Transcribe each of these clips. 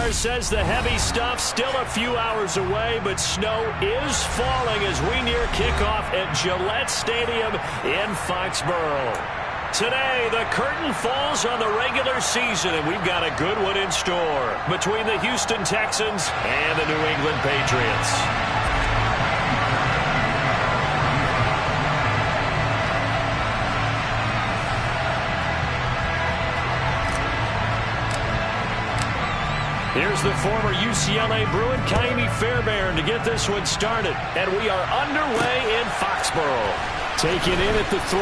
radar says the heavy stuff still a few hours away, but snow is falling as we near kickoff at Gillette Stadium in Foxborough. Today, the curtain falls on the regular season, and we've got a good one in store between the Houston Texans and the New England Patriots. Here's the former UCLA Bruin, Kaimi Fairbairn, to get this one started. And we are underway in Foxborough. Taken in at the 3.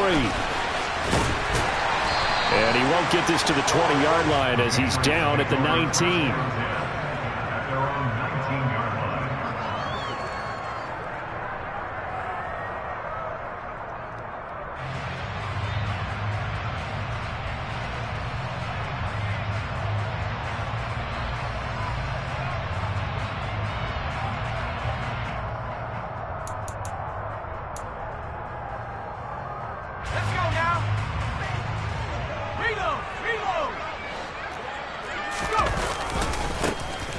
And he won't get this to the 20-yard line as he's down at the 19.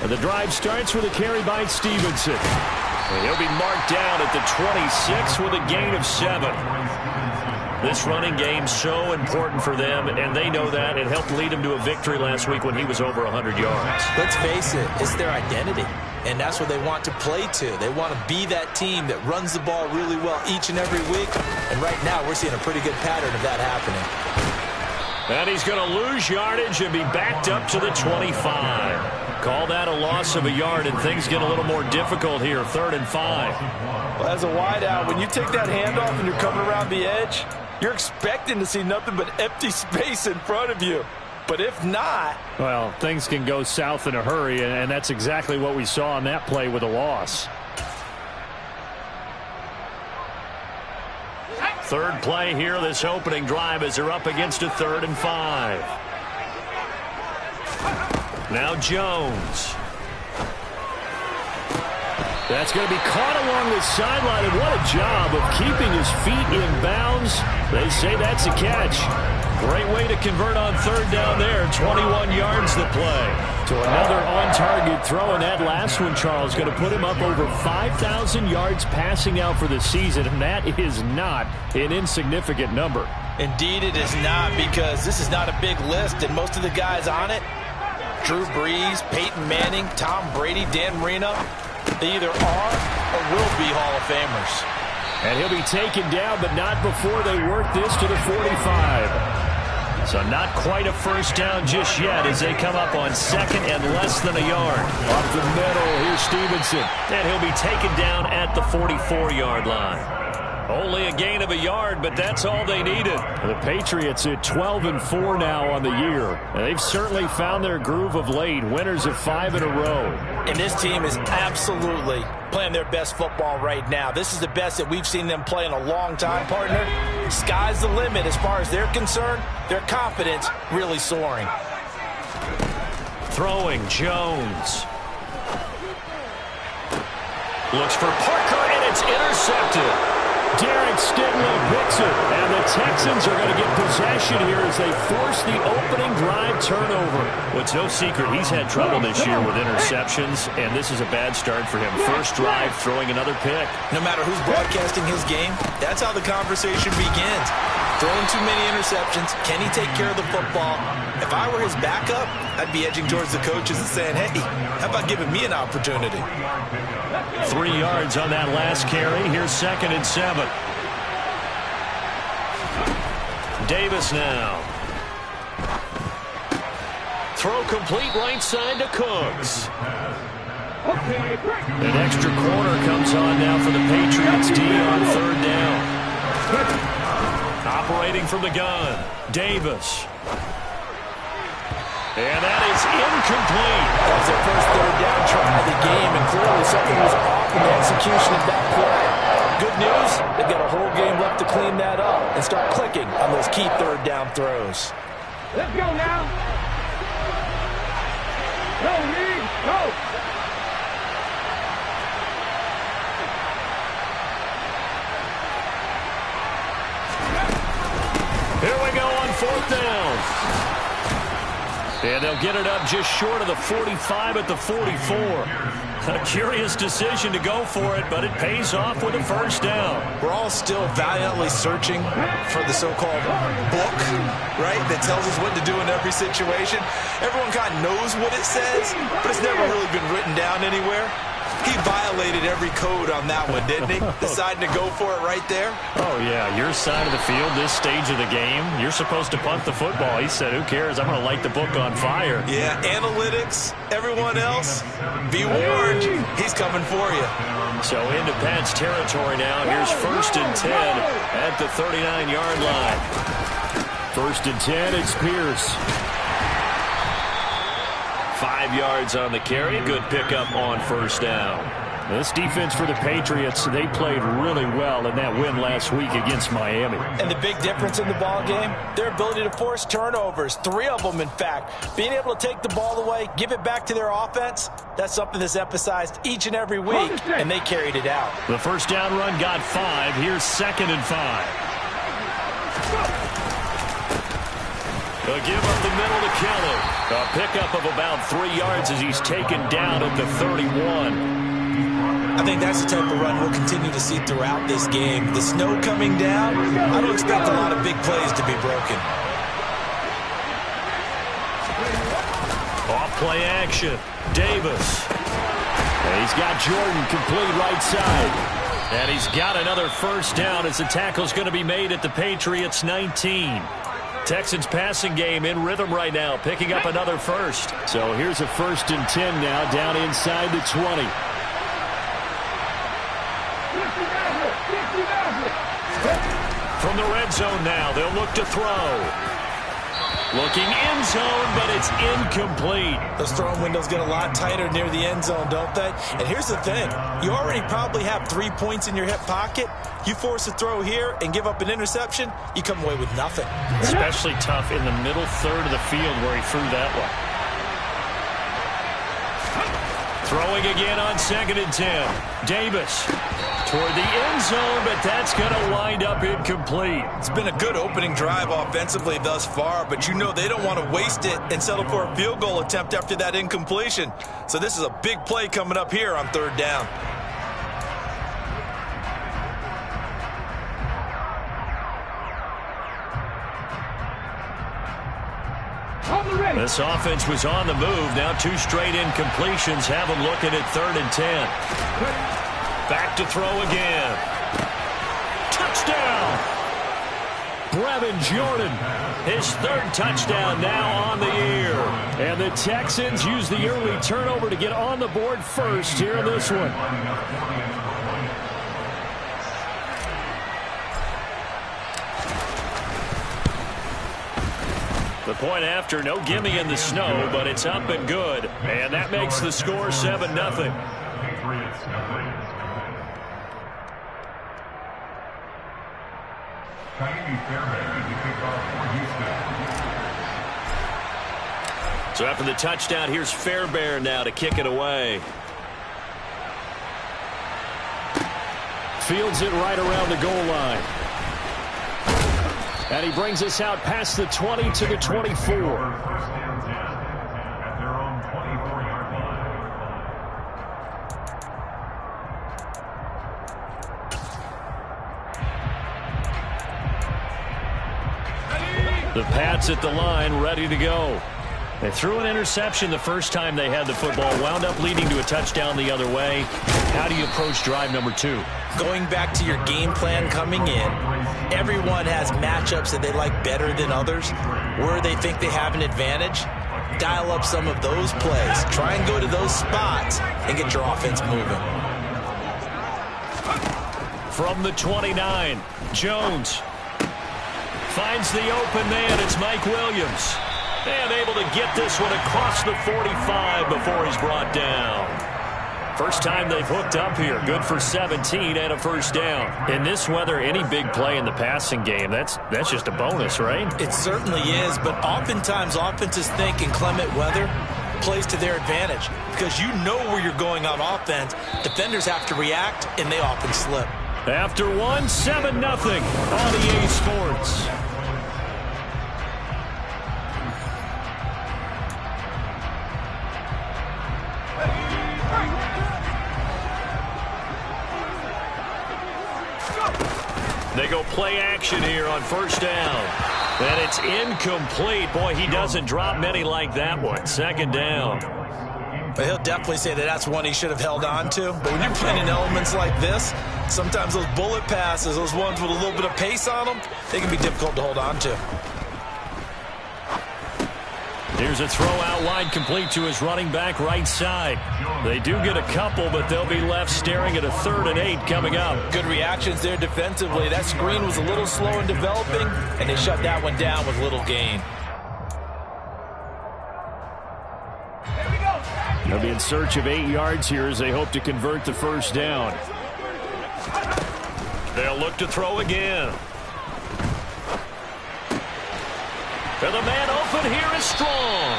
The drive starts with a carry by Stevenson. And he'll be marked down at the 26 with a gain of 7. This running game so important for them, and they know that. It helped lead him to a victory last week when he was over 100 yards. Let's face it, it's their identity, and that's what they want to play to. They want to be that team that runs the ball really well each and every week, and right now we're seeing a pretty good pattern of that happening. And he's going to lose yardage and be backed up to the 25. Call that a loss of a yard, and things get a little more difficult here, 3rd and 5. Well, as a wideout, when you take that handoff and you're coming around the edge, you're expecting to see nothing but empty space in front of you. But if not... Well, things can go south in a hurry, and that's exactly what we saw on that play with a loss. Third play here, this opening drive, as they're up against a 3rd and 5. Now Jones. That's going to be caught along the sideline, and what a job of keeping his feet in bounds. They say that's a catch. Great way to convert on 3rd down there. 21 yards the play. To another on-target throw, and that last one, Charles, going to put him up over 5,000 yards passing out for the season, and that is not an insignificant number. Indeed it is not, because this is not a big list, and most of the guys on it, Drew Brees, Peyton Manning, Tom Brady, Dan Marino, they either are or will be Hall of Famers. And he'll be taken down, but not before they work this to the 45. So not quite a first down just yet as they come up on 2nd and less than a yard. Off the middle, here's Stevenson. And he'll be taken down at the 44-yard line. Only a gain of a yard, but that's all they needed. The Patriots at 12-4 now on the year. And they've certainly found their groove of late. Winners of 5 in a row. And this team is absolutely playing their best football right now. This is the best that we've seen them play in a long time, partner. Sky's the limit as far as they're concerned. Their confidence really soaring. Throwing, Jones. Looks for Parker, and it's intercepted. Derek Stingley picks it, and the Texans are going to get possession here as they force the opening drive turnover. Well, it's no secret he's had trouble this year with interceptions, and this is a bad start for him. First drive, throwing another pick. No matter who's broadcasting his game, that's how the conversation begins. Throwing too many interceptions, can he take care of the football? If I were his backup, I'd be edging towards the coaches and saying, hey, how about giving me an opportunity? 3 yards on that last carry. Here's 2nd and 7. Davis now. Throw complete right side to Cooks. An extra corner comes on now for the Patriots D on 3rd down. Operating from the gun, Davis. And that is incomplete. That was their first 3rd down try of the game, and clearly something was off in the execution of that play. Good news, they've got a whole game left to clean that up and start clicking on those key 3rd down throws. Let's go now. Go, Lee, go. Here we go on 4th down. And they'll get it up just short of the 45 at the 44. A curious decision to go for it, but it pays off with a first down. We're all still valiantly searching for the so-called book, right, that tells us what to do in every situation. Everyone kind of knows what it says, but it's never really been written down anywhere. He violated every code on that one, didn't he? Deciding to go for it right there. Oh, yeah, your side of the field, this stage of the game, you're supposed to punt the football. He said, who cares? I'm going to light the book on fire. Yeah, analytics, everyone else, be warned, he's coming for you. So into Pat's territory now. Here's 1st and 10 at the 39-yard line. 1st and 10, it's Pierce. 5 yards on the carry. Good pickup on first down. This defense for the Patriots, they played really well in that win last week against Miami. And the big difference in the ball game, their ability to force turnovers, 3 of them in fact. Being able to take the ball away, give it back to their offense, that's something that's emphasized each and every week, and they carried it out. The first down run got 5. Here's 2nd and 5. They'll give up the middle to Kelly. A pickup of about 3 yards as he's taken down at the 31. I think that's the type of run we'll continue to see throughout this game. The snow coming down, I don't expect a lot of big plays to be broken. Off play action. Davis. And he's got Jordan complete right side. And he's got another first down as the tackle's going to be made at the Patriots 19. Texans passing game in rhythm right now, picking up another first. So here's a 1st and 10 now, down inside the 20. From the red zone now, they'll look to throw. Looking end zone, but it's incomplete. Those throwing windows get a lot tighter near the end zone, don't they? And here's the thing. You already probably have 3 points in your hip pocket. You force a throw here and give up an interception, you come away with nothing. Especially tough in the middle third of the field where he threw that one. Throwing again on 2nd and 10. Davis toward the end zone, but that's going to wind up incomplete. It's been a good opening drive offensively thus far, but you know they don't want to waste it and settle for a field goal attempt after that incompletion. So this is a big play coming up here on 3rd down. This offense was on the move. Now 2 straight incompletions have them looking at 3rd and 10. Back to throw again. Touchdown! Brevin Jordan, his 3rd touchdown now on the year. And the Texans use the early turnover to get on the board first here in this one. The point after, no gimme in the snow, but it's up and good. And that makes the score 7-0. So after the touchdown, here's Fairbairn now to kick it away. Fields it right around the goal line. And he brings us out past the 20 to the 24. The Pats at the line, ready to go. They threw an interception the first time they had the football, wound up leading to a touchdown the other way. How do you approach drive number 2? Going back to your game plan coming in, everyone has matchups that they like better than others, where they think they have an advantage. Dial up some of those plays. Try and go to those spots and get your offense moving. From the 29, Jones finds the open man. It's Mike Williams. And able to get this one across the 45 before he's brought down. First time they've hooked up here. Good for 17 and a first down. In this weather, any big play in the passing game, that's just a bonus, right? It certainly is, but oftentimes offenses think inclement weather plays to their advantage because you know where you're going on offense. Defenders have to react, and they often slip. After one, 7-0 on EA Sports. go play action here on first down. And it's incomplete. Boy, he doesn't drop many like that one. Second down. But he'll definitely say that that's one he should have held on to. But when you're playing in elements like this, sometimes those bullet passes, those ones with a little bit of pace on them, they can be difficult to hold on to. Here's a throw out wide, complete to his running back right side. They do get a couple, but they'll be left staring at a 3rd and 8 coming up. Good reactions there defensively. That screen was a little slow in developing, and they shut that one down with little gain. They'll be in search of 8 yards here as they hope to convert the first down. They'll look to throw again. And the man open here is Strong.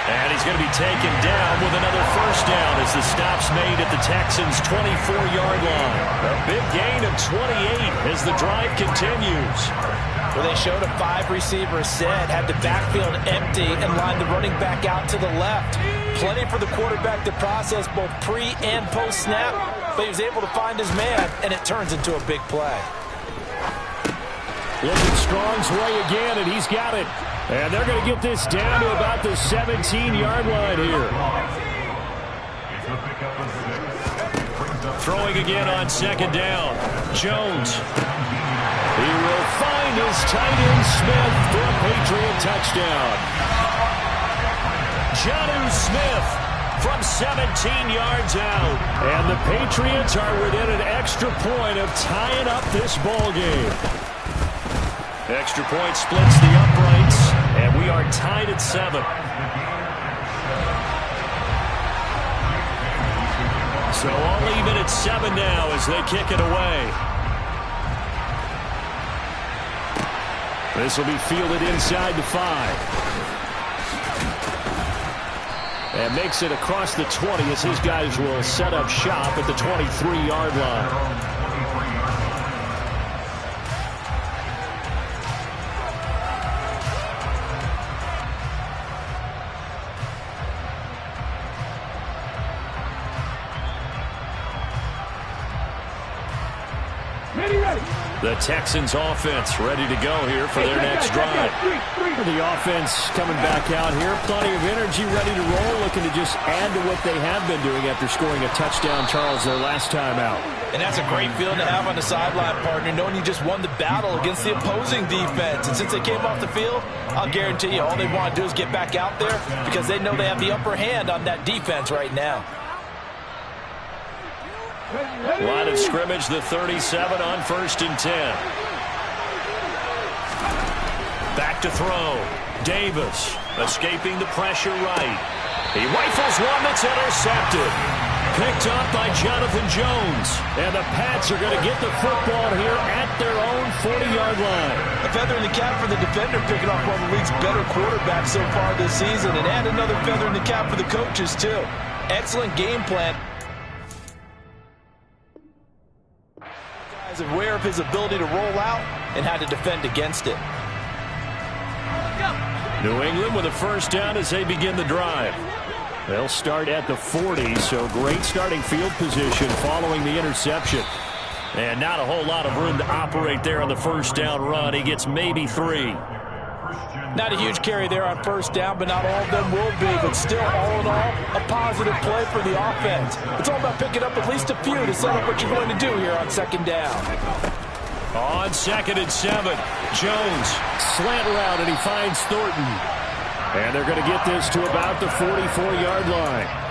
And he's going to be taken down with another first down as the stop's made at the Texans' 24-yard line. A big gain of 28 as the drive continues. Well, they showed a 5-receiver set, had the backfield empty, and lined the running back out to the left. Plenty for the quarterback to process both pre- and post-snap, but he was able to find his man, and it turns into a big play. Looking Strong's way again, and he's got it. And they're going to get this down to about the 17-yard line here. Throwing again on second down. Jones. He will find his tight end Smith for a Patriot touchdown. Jonnu Smith from 17 yards out. And the Patriots are within an extra point of tying up this ball game. Extra point splits the uprights, and we are tied at 7. So all even at 7 now as they kick it away. This will be fielded inside the 5. And makes it across the 20 as his guys will set up shop at the 23-yard line. The Texans offense ready to go here for their next drive. The offense coming back out here. Plenty of energy, ready to roll, looking to just add to what they have been doing after scoring a touchdown, Charles, their last time out. And that's a great feeling to have on the sideline, partner, knowing you just won the battle against the opposing defense. And since they came off the field, I'll guarantee you all they want to do is get back out there because they know they have the upper hand on that defense right now. Line of scrimmage, the 37 on 1st and 10. Back to throw. Davis escaping the pressure right. He rifles one that's intercepted. Picked up by Jonathan Jones. And the Pats are going to get the football here at their own 40-yard line. A feather in the cap for the defender, picking off one of the league's better quarterbacks so far this season. And add another feather in the cap for the coaches, too. Excellent game plan. Aware of his ability to roll out and how to defend against it. New England with a first down as they begin the drive. They'll start at the 40, so great starting field position following the interception. And not a whole lot of room to operate there on the first down run. He gets maybe 3. Not a huge carry there on first down, but not all of them will be. But still, all in all, a positive play for the offense. It's all about picking up at least a few to set up what you're going to do here on second down. On 2nd and 7, Jones, slant route, and he finds Thornton. And they're going to get this to about the 44-yard line.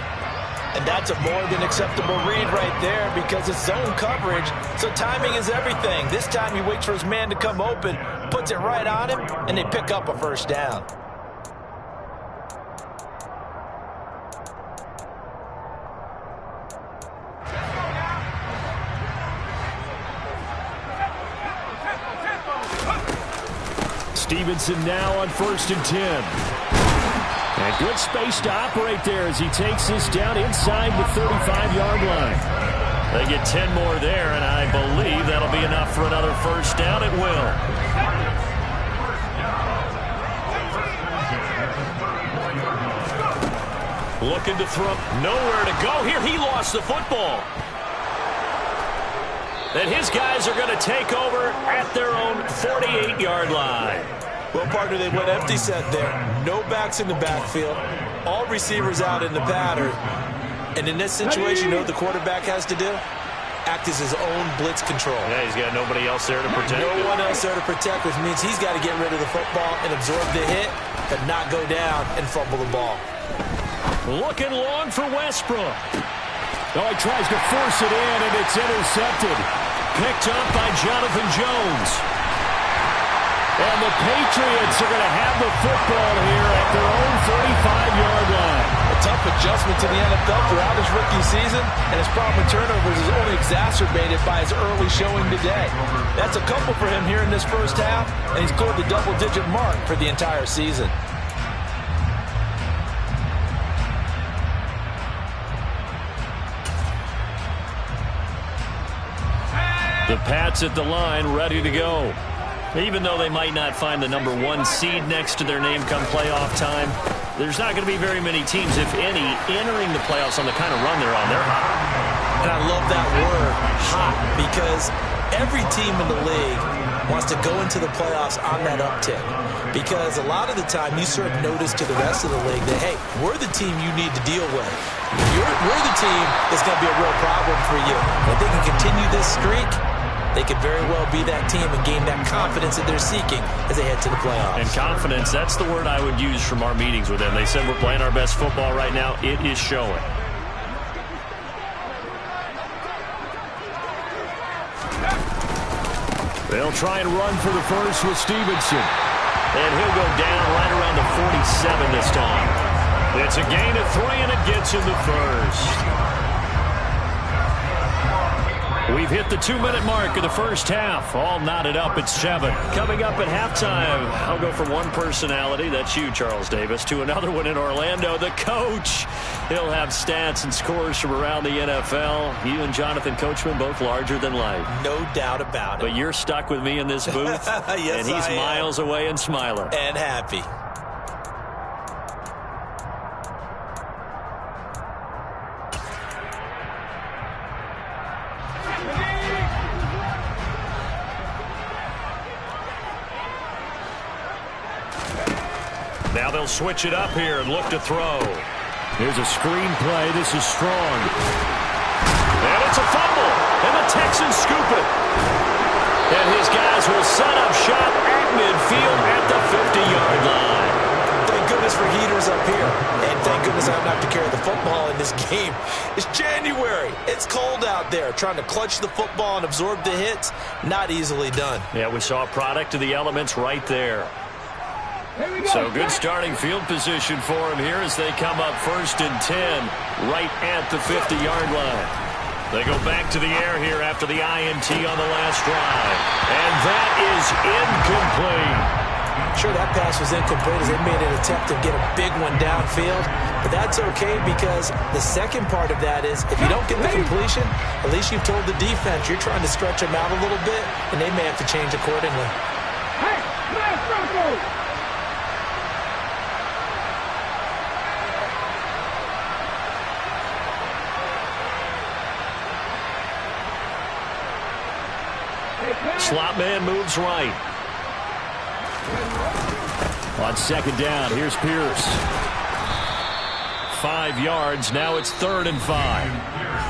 And that's a more than acceptable read right there because it's zone coverage, so timing is everything. This time he waits for his man to come open, puts it right on him, and they pick up a first down. Stevenson now on 1st and 10. And good space to operate there as he takes this down inside the 35-yard line. They get 10 more there, and I believe that'll be enough for another first down. It will. Looking to throw. Nowhere to go here. He lost the football. that his guys are going to take over at their own 48-yard line. Well, partner, they went empty set there. No backs in the backfield. All receivers out in the pattern. And in this situation, you know what the quarterback has to do? Act as his own blitz control. Yeah, he's got nobody else there to protect him. No one else there to protect, which means he's got to get rid of the football and absorb the hit, but not go down and fumble the ball. Looking long for Westbrook. Oh, he tries to force it in, and it's intercepted. Picked up by Jonathan Jones. And the Patriots are going to have the football here at their own 45-yard line. A tough adjustment to the NFL throughout his rookie season, and his problem with turnovers is only exacerbated by his early showing today. That's a couple for him here in this first half, and he's cleared the double-digit mark for the entire season. The Pats at the line, ready to go. Even though they might not find the number 1 seed next to their name come playoff time, there's not going to be very many teams, if any, entering the playoffs on the kind of run they're on. They're hot. And I love that word, hot, because every team in the league wants to go into the playoffs on that uptick. Because a lot of the time you serve notice to the rest of the league that, hey, we're the team you need to deal with. We're the team that's going to be a real problem for you. And if they can continue this streak, they could very well be that team and gain that confidence that they're seeking as they head to the playoffs. And confidence, that's the word I would use from our meetings with them. They said we're playing our best football right now. It is showing. They'll try and run for the first with Stevenson. And he'll go down right around the 47 this time. It's a gain of 3, and it gets him the first. We've hit the 2-minute mark of the first half. All knotted up at 7. Coming up at halftime, I'll go from one personality, that's you, Charles Davis, to another one in Orlando, the coach. He'll have stats and scores from around the NFL. You and Jonathan Coachman, both larger than life. No doubt about it. But you're stuck with me in this booth, yes, and he's miles away and smiling. And happy. Now they'll switch it up here and look to throw. Here's a screen play. This is strong. And it's a fumble. And the Texans scoop it. And his guys will set up shop at midfield at the 50-yard line. Thank goodness for heaters up here. And thank goodness I don't have to carry the football in this game. It's January. It's cold out there. Trying to clutch the football and absorb the hits, not easily done. Yeah, we saw a product of the elements right there. So good starting field position for him here as they come up 1st and 10 right at the 50-yard line. They go back to the air here after the INT on the last drive. And that is incomplete. Sure, that pass was incomplete as they made an attempt to get a big one downfield. But that's okay because the second part of that is if you don't get the completion, at least you've told the defense you're trying to stretch them out a little bit, and they may have to change accordingly. Hey, smash Broncos! Slot man moves right. On 2nd down, here's Pierce. 5 yards. Now it's 3rd and 5.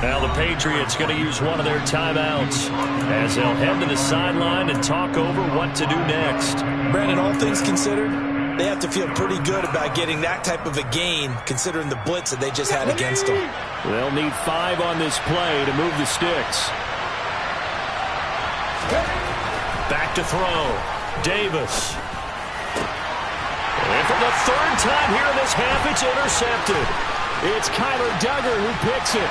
Now the Patriots going to use one of their timeouts as they'll head to the sideline and talk over what to do next. Brandon, all things considered, they have to feel pretty good about getting that type of a gain considering the blitz that they just had against them. They'll need 5 on this play to move the sticks. Back to throw. Davis. And for the 3rd time here in this half, it's intercepted. It's Kyler Duggar who picks it.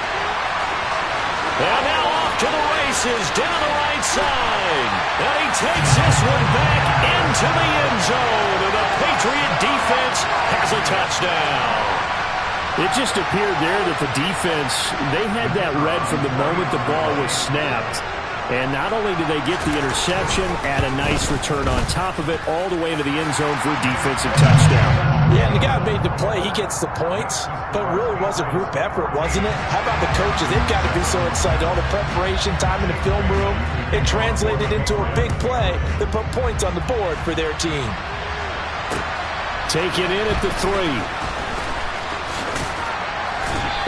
And now off to the races down the right side. And he takes this one back into the end zone. And the Patriot defense has a touchdown. It just appeared there that the defense, they had that read from the moment the ball was snapped. And not only did they get the interception, add a nice return on top of it, all the way into the end zone for a defensive touchdown. Yeah, and the guy who made the play, he gets the points, but it really was a group effort, wasn't it? How about the coaches? They've got to be so excited. All the preparation, time in the film room, it translated into a big play that put points on the board for their team. Take it in at the 3.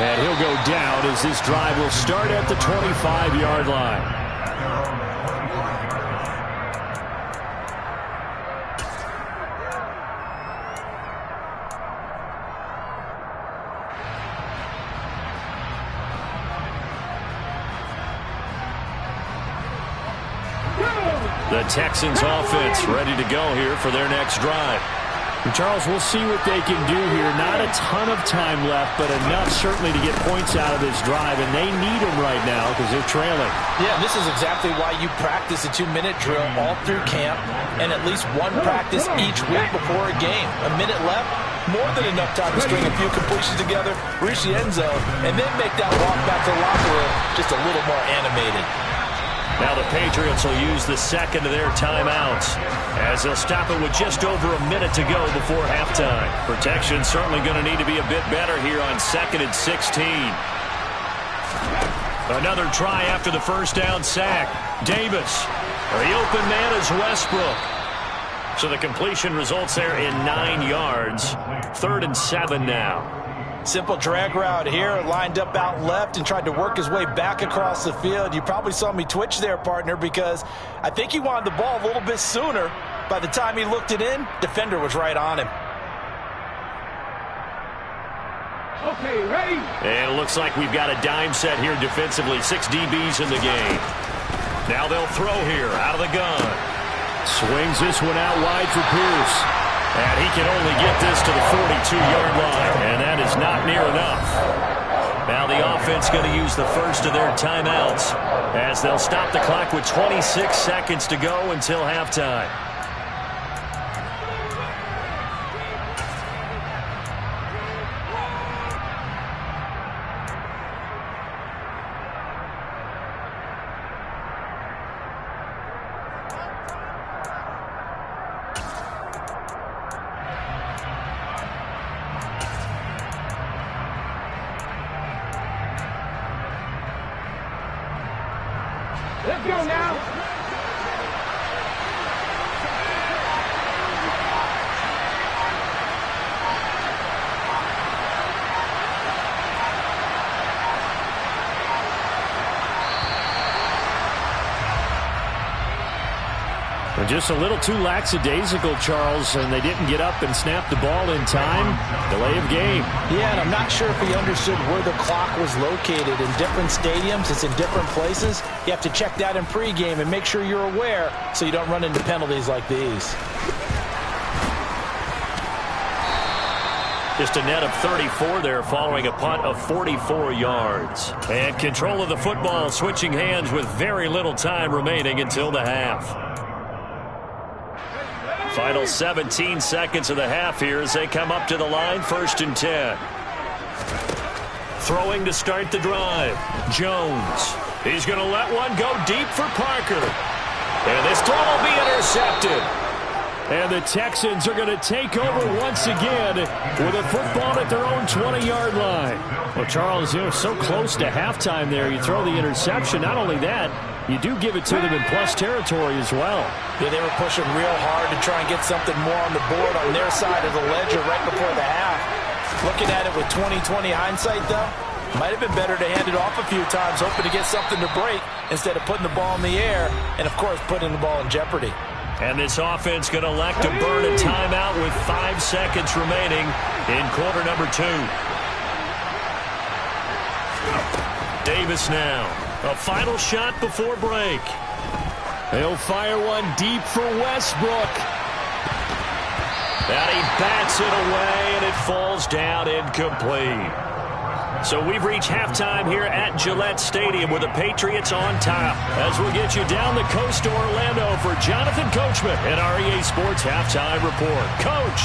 And he'll go down as this drive will start at the 25-yard line. The Texans offense ready to go here for their next drive. And Charles, we'll see what they can do here. Not a ton of time left, but enough certainly to get points out of this drive, and they need them right now because they're trailing. Yeah, this is exactly why you practice a 2-minute drill all through camp and at least one practice each week before a game. A minute left, more than enough time to string a few completions together, reach the end zone, and then make that walk back to the locker room just a little more animated. Now the Patriots will use the second of their timeouts as they'll stop it with just over a minute to go before halftime. Protection certainly going to need to be a bit better here on 2nd and 16. Another try after the first down sack. Davis. The open man is Westbrook. So the completion results there in 9 yards. 3rd and 7 now. Simple drag route here, lined up out left and tried to work his way back across the field. You probably saw me twitch there, partner, because I think he wanted the ball a little bit sooner. By the time he looked it in, defender was right on him. Okay, ready? And it looks like we've got a dime set here defensively. 6 DBs in the game. Now they'll throw here out of the gun. Swings this one out wide for Pierce. And he can only get this to the 42-yard line, and that is not near enough. Now the offense going to use the first of their timeouts as they'll stop the clock with 26 seconds to go until halftime. Let's go now. Just a little too lackadaisical, Charles, and they didn't get up and snap the ball in time. Delay of game. Yeah, and I'm not sure if he understood where the clock was located. In different stadiums, it's in different places. You have to check that in pregame and make sure you're aware so you don't run into penalties like these. Just a net of 34 there following a punt of 44 yards. And control of the football switching hands with very little time remaining until the half. Final 17 seconds of the half here as they come up to the line, 1st and 10. Throwing to start the drive. Jones. He's going to let one go deep for Parker. And this throw will be intercepted. And the Texans are going to take over once again with a football at their own 20-yard line. Well, Charles, so close to halftime there. You throw the interception. Not only that, you do give it to them in plus territory as well. Yeah, they were pushing real hard to try and get something more on the board on their side of the ledger right before the half. Looking at it with 20/20 hindsight, though, might have been better to hand it off a few times, hoping to get something to break instead of putting the ball in the air and, of course, putting the ball in jeopardy. And this offense going to elect to burn a timeout with 5 seconds remaining in quarter number 2. Davis now. A final shot before break. He'll fire one deep for Westbrook. And he bats it away, and it falls down incomplete. So we've reached halftime here at Gillette Stadium with the Patriots on top. As we'll get you down the coast to Orlando for Jonathan Coachman and our EA Sports Halftime Report. Coach.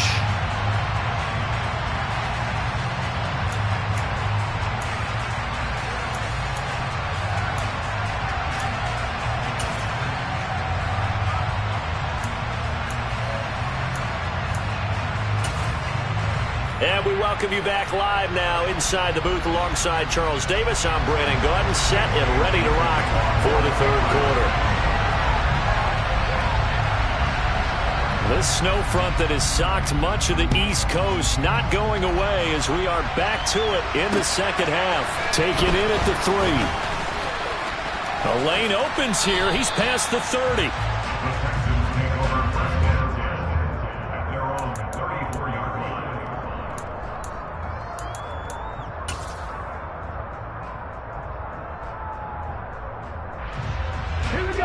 we welcome you back live now inside the booth alongside Charles Davis. I'm Brandon Gaudin, set and ready to rock for the third quarter. This snow front that has socked much of the East Coast not going away as we are back to it in the second half. Taken in at the 3. The lane opens here. He's past the 30.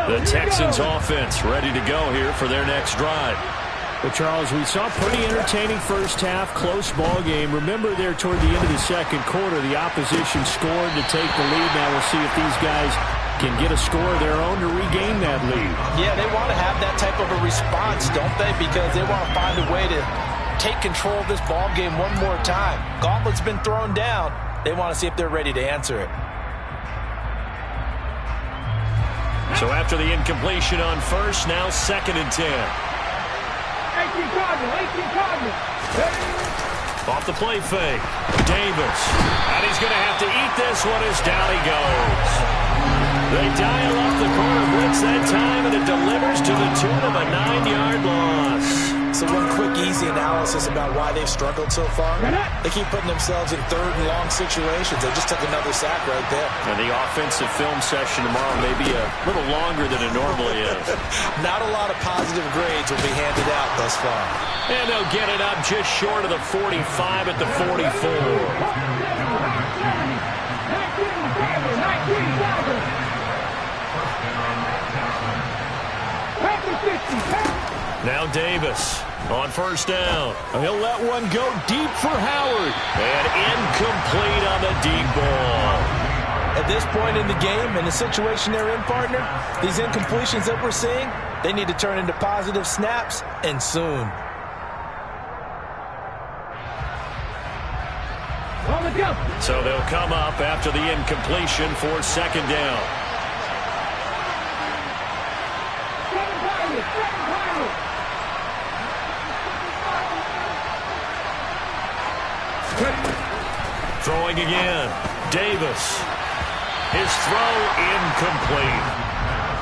The Texans offense ready to go here for their next drive. Well, Charles, we saw a pretty entertaining first half, close ball game. Remember there toward the end of the second quarter, the opposition scored to take the lead. Now we'll see if these guys can get a score of their own to regain that lead. Yeah, they want to have that type of a response, don't they? Because they want to find a way to take control of this ball game one more time. Gauntlet's been thrown down. They want to see if they're ready to answer it. So after the incompletion on first, now 2nd and 10. 18 Cardinals, 18 Cardinals. Off the play fake. Davis. And he's going to have to eat this one as down he goes. They dial up the corner blitz that time, and it delivers to the tune of a 9-yard loss. So one quick, easy analysis about why they've struggled so far. They keep putting themselves in third and long situations. They just took another sack right there. And the offensive film session tomorrow may be a little longer than it normally is. Not a lot of positive grades will be handed out thus far. And they'll get it up just short of the 45 at the 44. 19, Now Davis on first down. He'll let one go deep for Howard. And incomplete on the deep ball. At this point in the game, in the situation they're in, partner, these incompletions that we're seeing, they need to turn into positive snaps, and soon. So they'll come up after the incompletion for 2nd down. Throwing again. Davis. His throw incomplete.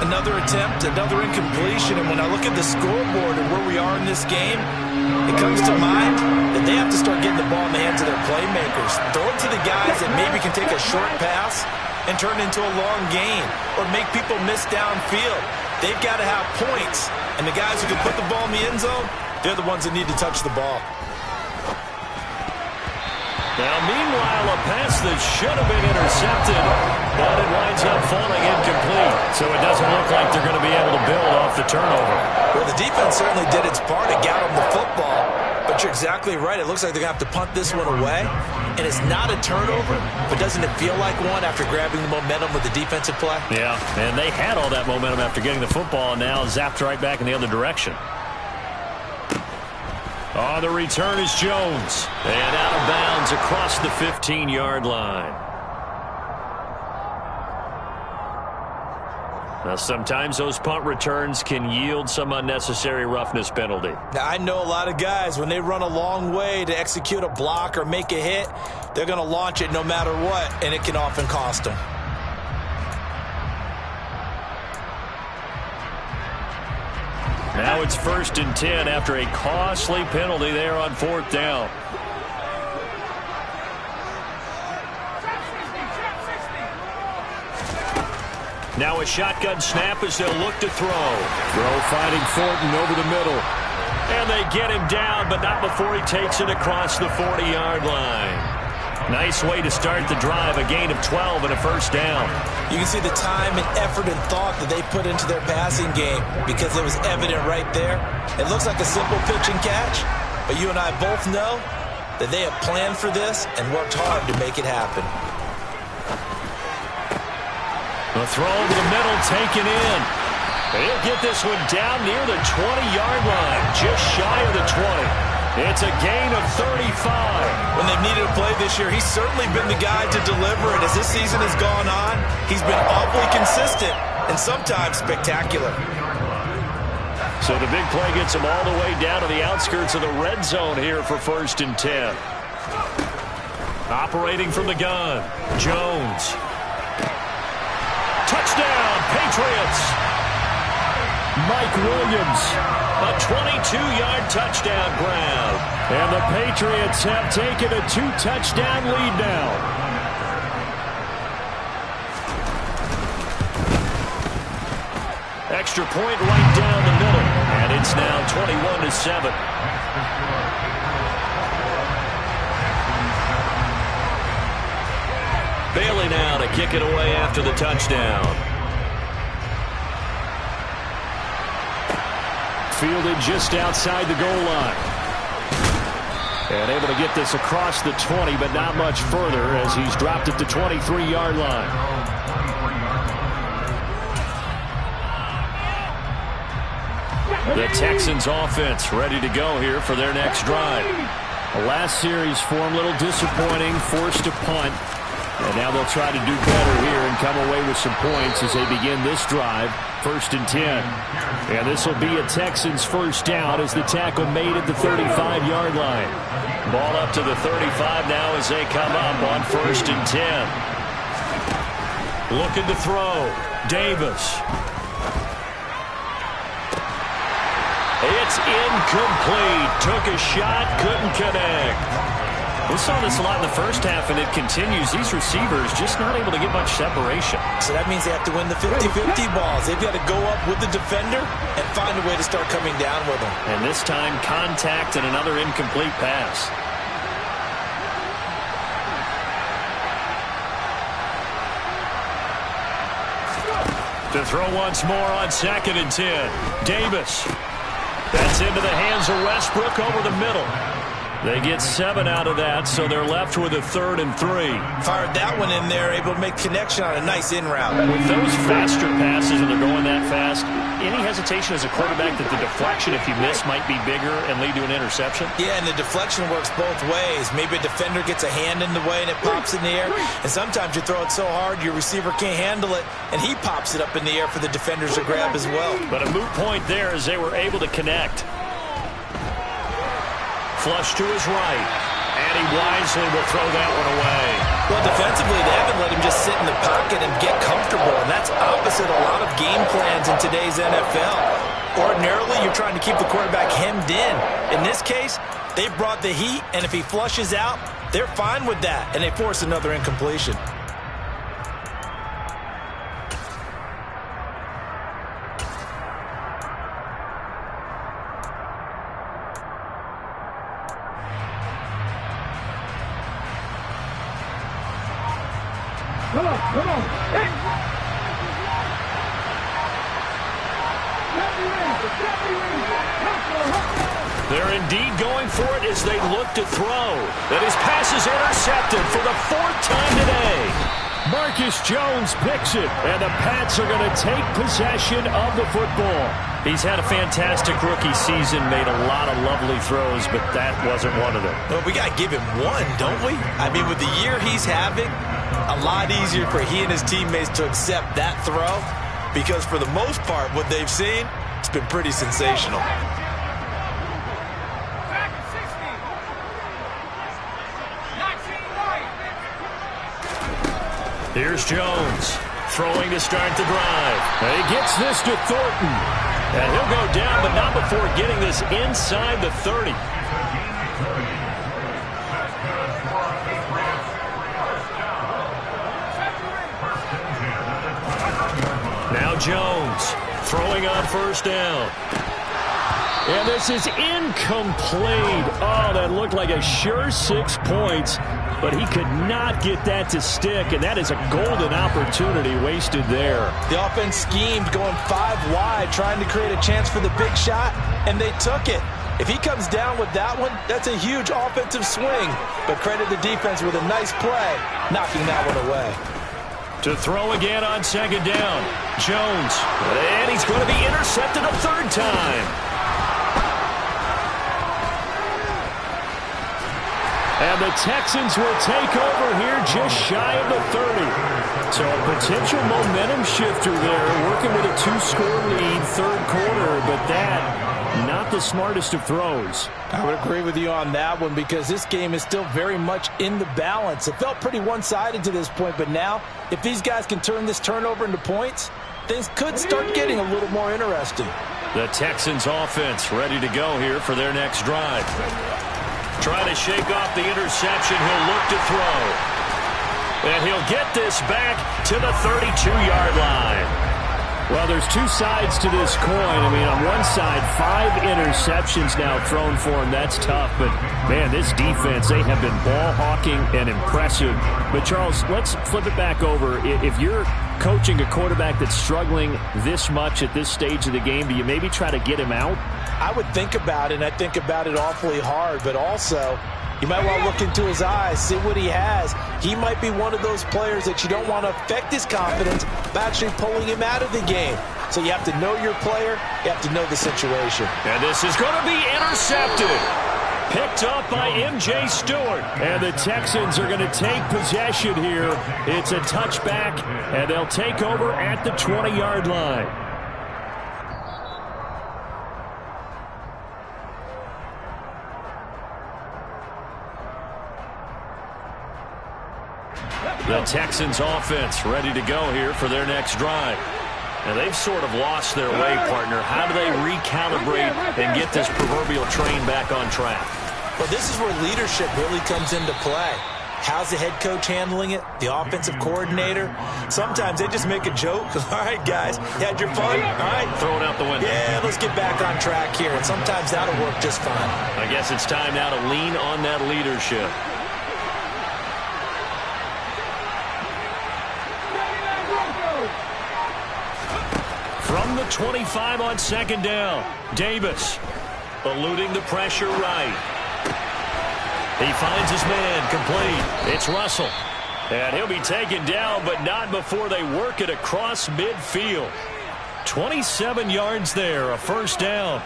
Another attempt, another incompletion, and when I look at the scoreboard and where we are in this game, it comes to mind that they have to start getting the ball in the hands of their playmakers. Throw it to the guys that maybe can take a short pass and turn it into a long gain or make people miss downfield. They've got to have points, and the guys who can put the ball in the end zone, they're the ones that need to touch the ball. Now, meanwhile, a pass that should have been intercepted, but it winds up falling incomplete. So it doesn't look like they're going to be able to build off the turnover. Well, the defense certainly did its part. It got them the football. But you're exactly right. It looks like they're going to have to punt this one away. And it's not a turnover, but doesn't it feel like one after grabbing the momentum with the defensive play? Yeah, and they had all that momentum after getting the football, and now zapped right back in the other direction. On the return is Jones. And out of bounds across the 15-yard line. Now, sometimes those punt returns can yield some unnecessary roughness penalty. Now, I know a lot of guys, when they run a long way to execute a block or make a hit, they're going to launch it no matter what, and it can often cost them. Now it's 1st and 10 after a costly penalty there on 4th down. Now a shotgun snap as they'll look to throw. Throw finding Thornton over the middle. And they get him down, but not before he takes it across the 40-yard line. Nice way to start the drive, a gain of 12 and a 1st down. You can see the time and effort and thought that they put into their passing game because it was evident right there. It looks like a simple pitch and catch, but you and I both know that they have planned for this and worked hard to make it happen. The throw over the middle taken in. He'll get this one down near the 20-yard line, just shy of the 20. It's a gain of 35. When they've needed a play this year, he's certainly been the guy to deliver it. As this season has gone on, he's been awfully consistent and sometimes spectacular. So the big play gets him all the way down to the outskirts of the red zone here for 1st and 10. Operating from the gun, Jones. Touchdown, Patriots. Mike Williams. A 22-yard touchdown grab. And the Patriots have taken a 2-touchdown lead now. Extra point right down the middle. And it's now 21-7. Bailey now to kick it away after the touchdown. Fielded just outside the goal line. And able to get this across the 20, but not much further as he's dropped at the 23-yard line. The Texans offense ready to go here for their next drive. The last series for him, a little disappointing, forced to punt. And now they'll try to do better here and come away with some points as they begin this drive. 1st and 10. And this will be a Texans first down as the tackle made at the 35-yard line. Ball up to the 35 now as they come up on 1st and 10. Looking to throw. Davis. It's incomplete. Took a shot, couldn't connect. We saw this a lot in the first half, and it continues. These receivers just not able to get much separation. So that means they have to win the 50-50 balls. They've got to go up with the defender and find a way to start coming down with them. And this time, contact and another incomplete pass. To throw once more on 2nd and 10. Davis. That's into the hands of Westbrook over the middle. They get 7 out of that, so they're left with a 3rd and 3. Fired that one in there, able to make connection on a nice in route. With those faster passes and they're going that fast, any hesitation as a quarterback that the deflection, if you miss, might be bigger and lead to an interception? Yeah, and the deflection works both ways. Maybe a defender gets a hand in the way and it pops in the air. And sometimes you throw it so hard your receiver can't handle it, and he pops it up in the air for the defenders to grab as well. But a moot point there as they were able to connect. Flush to his right. And he wisely will throw that one away. Well, defensively, they haven't let him just sit in the pocket and get comfortable, and that's opposite a lot of game plans in today's NFL. Ordinarily, you're trying to keep the quarterback hemmed in. In this case, they brought the heat, and if he flushes out, they're fine with that, and they force another incompletion. Come on. Hey. They're indeed going for it as they look to throw. And his pass is intercepted for the 4th time today. Marcus Jones picks it, and the Pats are going to take possession of the football. He's had a fantastic rookie season, made a lot of lovely throws, but that wasn't one of them. Well, we got to give him one, don't we? I mean, with the year he's having, a lot easier for he and his teammates to accept that throw, because for the most part, what they've seen, it's been pretty sensational. Here's Jones, throwing to start the drive. And he gets this to Thornton. And he'll go down, but not before getting this inside the 30. Now Jones, throwing on 1st down. And this is incomplete. Oh, that looked like a sure 6 points, but he could not get that to stick, and that is a golden opportunity wasted there. The offense schemed going 5 wide, trying to create a chance for the big shot, and they took it. If he comes down with that one, that's a huge offensive swing, but credit the defense with a nice play, knocking that one away. To throw again on 2nd down. Jones, and he's going to be intercepted a 3rd time. And the Texans will take over here just shy of the 30. So a potential momentum shifter there, working with a 2-score lead, 3rd quarter, but that not the smartest of throws. I would agree with you on that one because this game is still very much in the balance. It felt pretty one-sided to this point, but now if these guys can turn this turnover into points, things could start getting a little more interesting. The Texans offense ready to go here for their next drive. Trying to shake off the interception. He'll look to throw. And he'll get this back to the 32-yard line. Well, there's two sides to this coin. I mean, on one side, 5 interceptions now thrown for him. That's tough. But, man, this defense, they have been ball-hawking and impressive. But, Charles, let's flip it back over. If you're coaching a quarterback that's struggling this much at this stage of the game, do you maybe try to get him out? I would think about it, and I think about it awfully hard. But also, you might want to look into his eyes, see what he has. He might be one of those players that you don't want to affect his confidence by actually pulling him out of the game. So you have to know your player. You have to know the situation. And this is going to be intercepted. Picked up by M.J. Stewart. And the Texans are going to take possession here. It's a touchback, and they'll take over at the 20-yard line. The Texans offense ready to go here for their next drive. And they've sort of lost their way, partner. How do they recalibrate and get this proverbial train back on track? Well, this is where leadership really comes into play. How's the head coach handling it? The offensive coordinator? Sometimes they just make a joke. All right, guys, you had your fun? All right. Throw it out the window. Yeah, let's get back on track here. And sometimes that'll work just fine. I guess it's time now to lean on that leadership. From the 25 on second down, Davis eluding the pressure right. He finds his man complete. It's Russell. And he'll be taken down, but not before they work it across midfield. 27 yards there, a first down.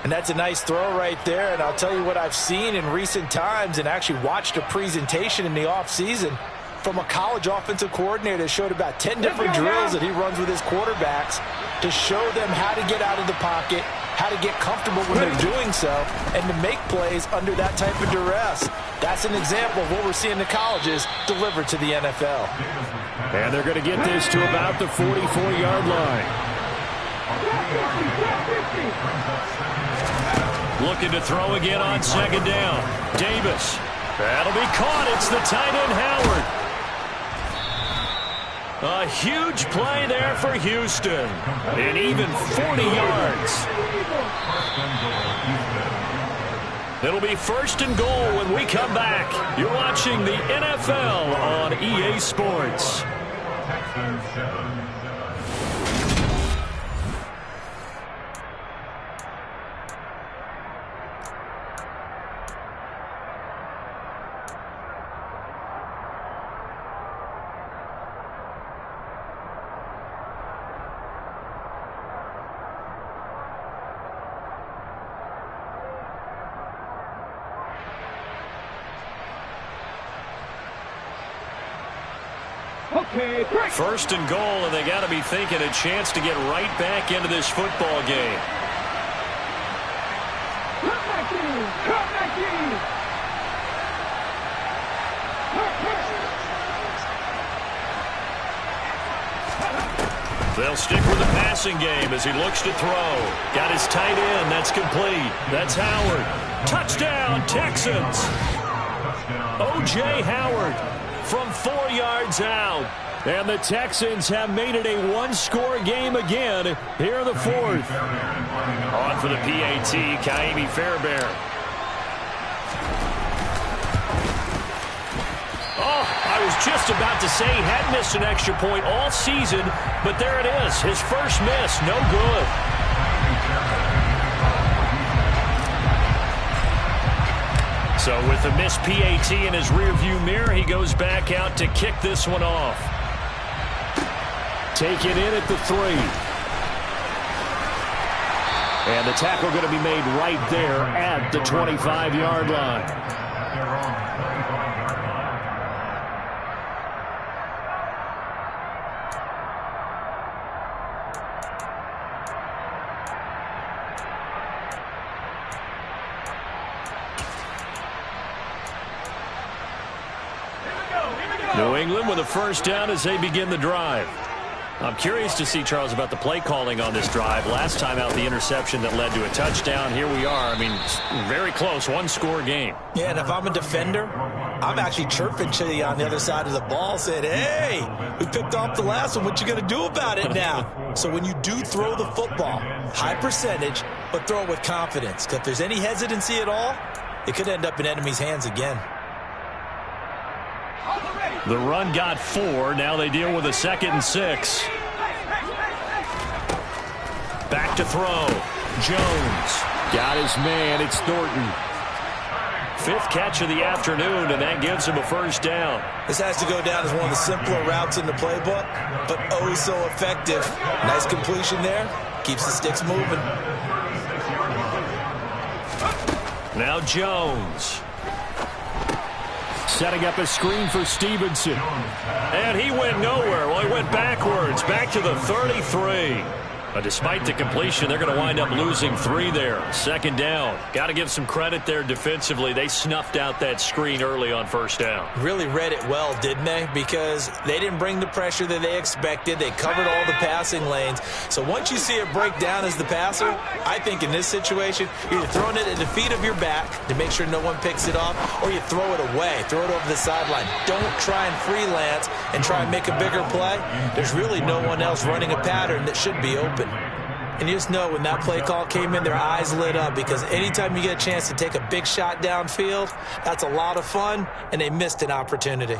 And that's a nice throw right there. And I'll tell you what I've seen in recent times and actually watched a presentation in the offseason from a college offensive coordinator that showed about 10 different drills that he runs with his quarterbacks to show them how to get out of the pocket, how to get comfortable when they're doing so, and to make plays under that type of duress. That's an example of what we're seeing the colleges deliver to the NFL. And they're going to get this to about the 44-yard line. Looking to throw again on second down. Davis. That'll be caught. It's the tight end, Howard. A huge play there for Houston. And even 40 yards. It'll be first and goal when we come back. You're watching the NFL on EA Sports. First and goal, and they got to be thinking a chance to get right back into this football game. Come back in! Come back in! They'll stick with the passing game as he looks to throw. Got his tight end. That's complete. That's Howard. Touchdown, Texans. O.J. Howard from 4 yards out. And the Texans have made it a one-score game again here in the fourth. On for the PAT, Kaimi Fairbairn. Oh, I was just about to say he had missed an extra point all season, but there it is. His first miss, no good. So with the missed PAT in his rearview mirror, he goes back out to kick this one off. Taken in at the 3. And the tackle going to be made right there at the 25-yard line. New England with a first down as they begin the drive. I'm curious to see, Charles, about the play calling on this drive. Last time out, the interception that led to a touchdown. Here we are. I mean, very close, one-score game. Yeah, and if I'm a defender, I'm actually chirping to you on the other side of the ball, saying, hey, we picked off the last one. What you going to do about it now? So when you do throw the football, high percentage, but throw it with confidence. Because if there's any hesitancy at all, it could end up in enemy's hands again. The run got 4. Now they deal with a 2nd and 6. Back to throw. Jones. Got his man. It's Thornton. 5th catch of the afternoon, and that gives him a first down. This has to go down as one of the simpler routes in the playbook, but oh so effective. Nice completion there. Keeps the sticks moving. Now Jones. Setting up a screen for Stevenson. And he went nowhere. Well, he went backwards. Back to the 33. But despite the completion, they're going to wind up losing 3 there. 2nd down. Got to give some credit there defensively. They snuffed out that screen early on first down. Really read it well, didn't they? Because they didn't bring the pressure that they expected. They covered all the passing lanes. So once you see it break down as the passer, I think in this situation, you're either throwing it at the feet of your back to make sure no one picks it off, or you throw it away. Throw it over the sideline. Don't try and freelance and try and make a bigger play. There's really no one else running a pattern that should be open. And you just know when that play call came in, their eyes lit up, because anytime you get a chance to take a big shot downfield, that's a lot of fun, and they missed an opportunity.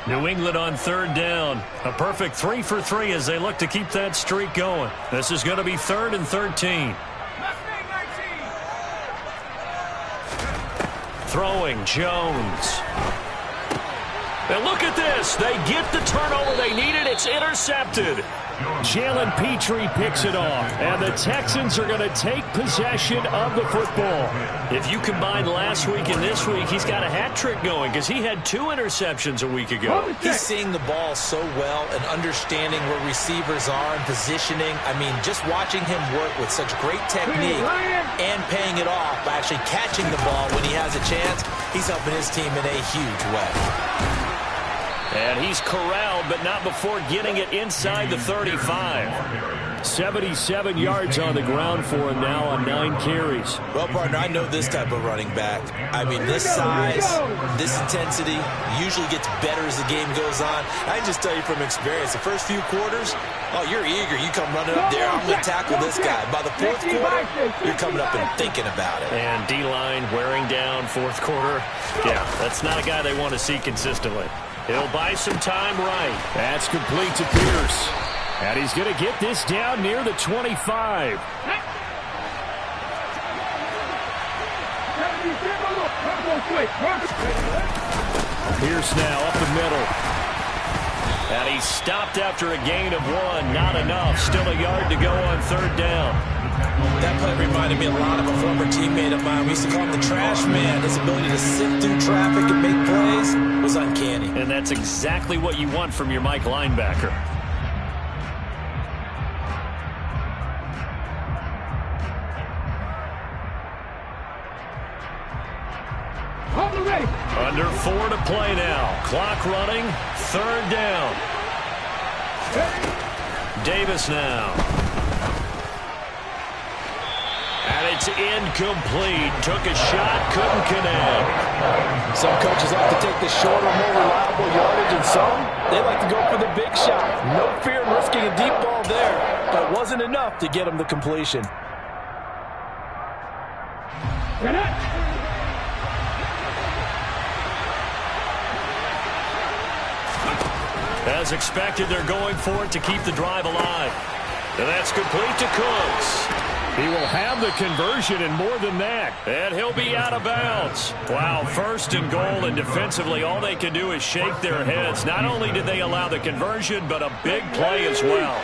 New England on 3rd down. A perfect 3 for 3 as they look to keep that streak going. This is going to be 3rd and 13. Throwing, Jones. And look at this. They get the turnover they needed. It's intercepted. Jalen Petrie picks it off, and the Texans are going to take possession of the football. If you combine last week and this week, he's got a hat trick going because he had 2 interceptions a week ago. He's seeing the ball so well and understanding where receivers are and positioning. I mean, just watching him work with such great technique and paying it off by actually catching the ball when he has a chance, he's helping his team in a huge way. And he's corralled, but not before getting it inside the 35. 77 yards on the ground for him now on 9 carries. Well, partner, I know this type of running back. I mean, this size, this intensity usually gets better as the game goes on. I can just tell you from experience, the first few quarters, oh, you're eager. You come running up there, I'm going to tackle this guy. By the 4th quarter, you're coming up and thinking about it. And D-line wearing down 4th quarter. Yeah, that's not a guy they want to see consistently. He'll buy some time right. That's complete to Pierce. And he's going to get this down near the 25. Pierce now up the middle. And he's stopped after a gain of 1. Not enough. Still a yard to go on 3rd down. That play reminded me a lot of a former teammate of mine. We used to call him the trash man. His ability to sift through traffic and make plays was uncanny. And that's exactly what you want from your Mike linebacker. Under 4 to play now. Clock running. 3rd down. Davis now. And it's incomplete. Took a shot, couldn't connect. Some coaches like to take the shorter, more reliable yardage, and some, they like to go for the big shot. No fear in risking a deep ball there, but it wasn't enough to get him the completion. As expected, they're going for it to keep the drive alive. And that's complete to Cooks. He will have the conversion and more than that. And he'll be out of bounds. Wow, 1st and goal, and defensively all they can do is shake their heads. Not only did they allow the conversion, but a big play as well.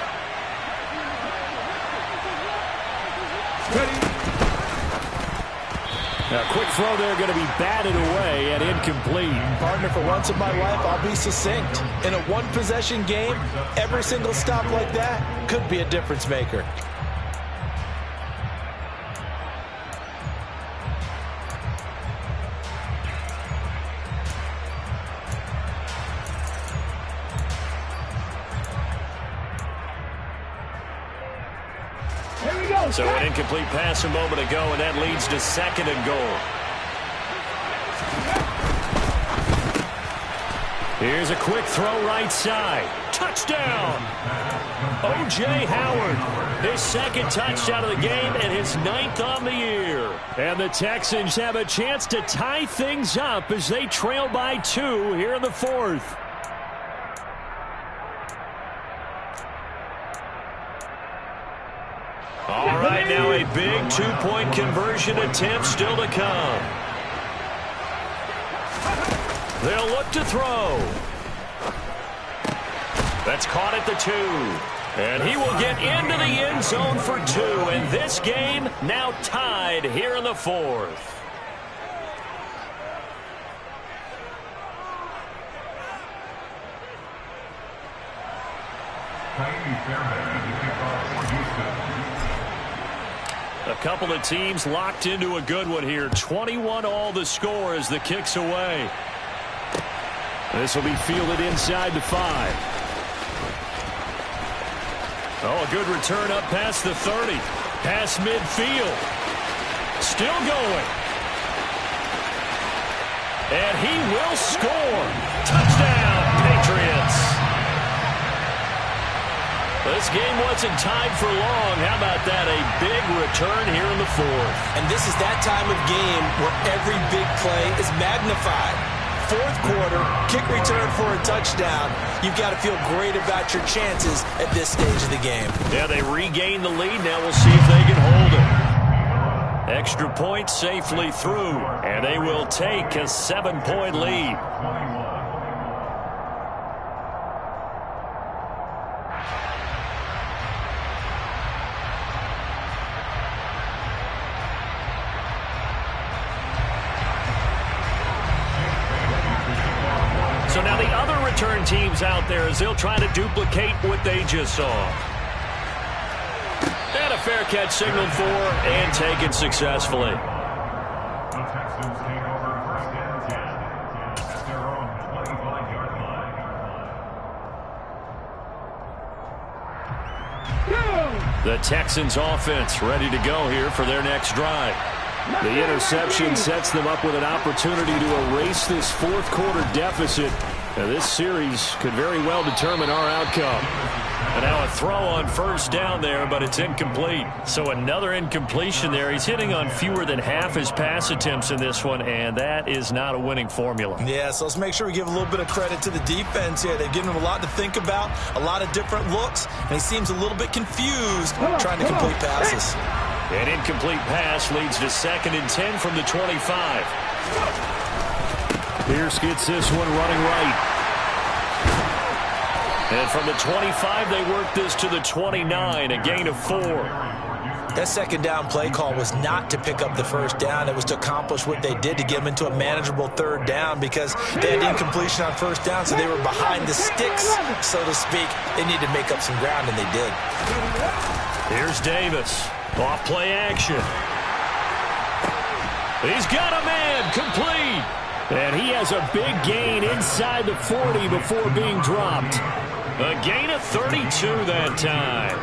A quick throw there going to be batted away and incomplete. Partner, for once in my life, I'll be succinct. In a one-possession game, every single stop like that could be a difference maker. So an incomplete pass a moment ago, and that leads to 2nd and goal. Here's a quick throw right side. Touchdown! O.J. Howard, his 2nd touchdown of the game and his 9th on the year. And the Texans have a chance to tie things up as they trail by 2 here in the 4th. All right, now a big 2-point conversion attempt still to come. They'll look to throw. That's caught at the 2. And he will get into the end zone for 2. And this game now tied here in the 4th. A couple of teams locked into a good one here. 21 all the score as the kick's away. This will be fielded inside the 5. Oh, a good return up past the 30. Past midfield. Still going. And he will score. Touchdown, Patriots. This game wasn't tied for long. How about that? A big return here in the 4th. And this is that time of game where every big play is magnified. 4th quarter, kick return for a touchdown. You've got to feel great about your chances at this stage of the game. Yeah, they regain the lead. Now we'll see if they can hold it. Extra point safely through, and they will take a 7-point lead. So now the other return teams out there as they'll try to duplicate what they just saw. And a fair catch signaled for and taken successfully. The Texans take over 1st and 10 at their own 25-yard line. The Texans offense ready to go here for their next drive. The interception sets them up with an opportunity to erase this 4th quarter deficit. Now, this series could very well determine our outcome. And now a throw on 1st down there, but it's incomplete. So another incompletion there. He's hitting on fewer than half his pass attempts in this one, and that is not a winning formula. Yeah, so let's make sure we give a little bit of credit to the defense here. They've given him a lot to think about, a lot of different looks, and he seems a little bit confused trying to complete passes. An incomplete pass leads to 2nd and 10 from the 25. Pierce gets this one running right. And from the 25, they work this to the 29, a gain of 4. That 2nd down play call was not to pick up the 1st down. It was to accomplish what they did to get them into a manageable 3rd down because they had incompletion on 1st down, so they were behind the sticks, so to speak. They needed to make up some ground, and they did. Here's Davis. Off play action. He's got a man complete. And he has a big gain inside the 40 before being dropped. A gain of 32 that time.